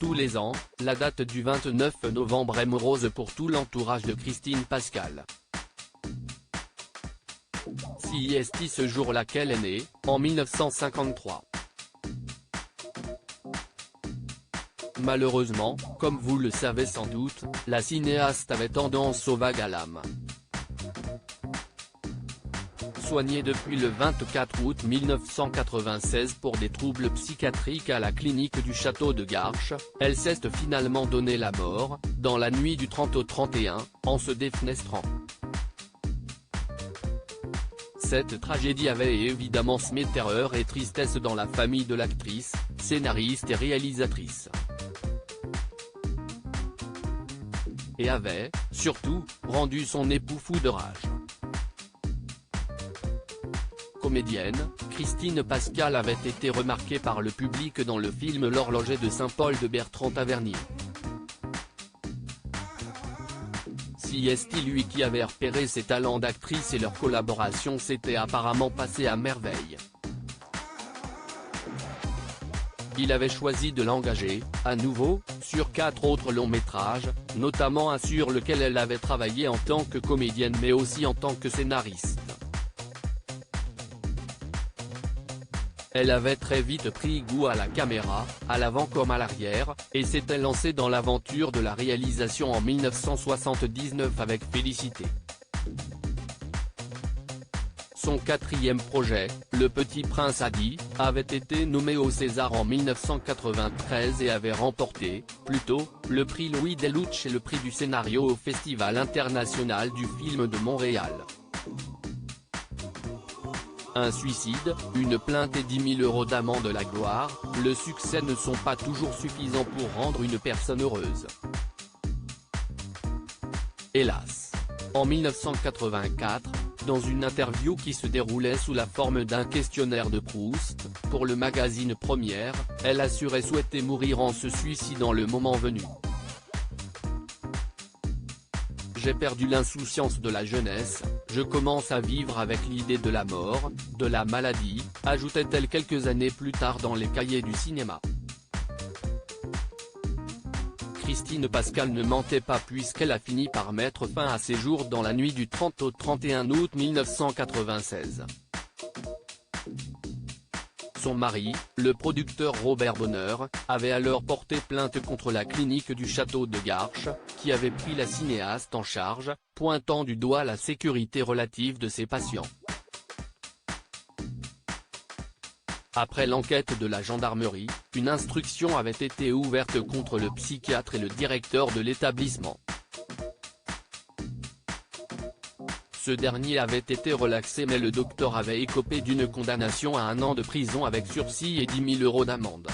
tous les ans, la date du 29 novembre est morose pour tout l'entourage de Christine Pascal. CIST ce jour laquelle est née, en 1953. Malheureusement, comme vous le savez sans doute, la cinéaste avait tendance au vague à l'âme. Soignée depuis le 24 août 1996 pour des troubles psychiatriques à la clinique du château de Garches, elle s'est finalement donné la mort, dans la nuit du 30 au 31, en se défenestrant. Cette tragédie avait évidemment semé terreur et tristesse dans la famille de l'actrice, scénariste et réalisatrice. Et avait, surtout, rendu son époux fou de rage. Comédienne, Christine Pascal avait été remarquée par le public dans le film L'Horloger de Saint-Paul de Bertrand Tavernier. CIST lui qui avait repéré ses talents d'actrice et leur collaboration s'était apparemment passée à merveille. Il avait choisi de l'engager, à nouveau, sur 4 autres longs métrages, notamment un sur lequel elle avait travaillé en tant que comédienne mais aussi en tant que scénariste. Elle avait très vite pris goût à la caméra, à l'avant comme à l'arrière, et s'était lancée dans l'aventure de la réalisation en 1979 avec Félicité. Son 4e projet, Le Petit Prince Hadi, avait été nommé au César en 1993 et avait remporté, plus tôt, le prix Louis Deluche et le prix du scénario au Festival international du film de Montréal. Un suicide, une plainte et 10 000 € d'amende de la gloire, le succès ne sont pas toujours suffisants pour rendre une personne heureuse. Hélas. En 1984, dans une interview qui se déroulait sous la forme d'un questionnaire de Proust, pour le magazine Première, elle assurait souhaiter mourir en se suicidant le moment venu. J'ai perdu l'insouciance de la jeunesse, je commence à vivre avec l'idée de la mort, de la maladie, ajoutait-elle quelques années plus tard dans les cahiers du cinéma. Christine Pascal ne mentait pas puisqu'elle a fini par mettre fin à ses jours dans la nuit du 30 au 31 août 1996. Son mari, le producteur Robert Bonheur, avait alors porté plainte contre la clinique du château de Garches, qui avait pris la cinéaste en charge, pointant du doigt la sécurité relative de ses patients. Après l'enquête de la gendarmerie, une instruction avait été ouverte contre le psychiatre et le directeur de l'établissement. Ce dernier avait été relaxé mais le docteur avait écopé d'une condamnation à 1 an de prison avec sursis et 10 000 € d'amende.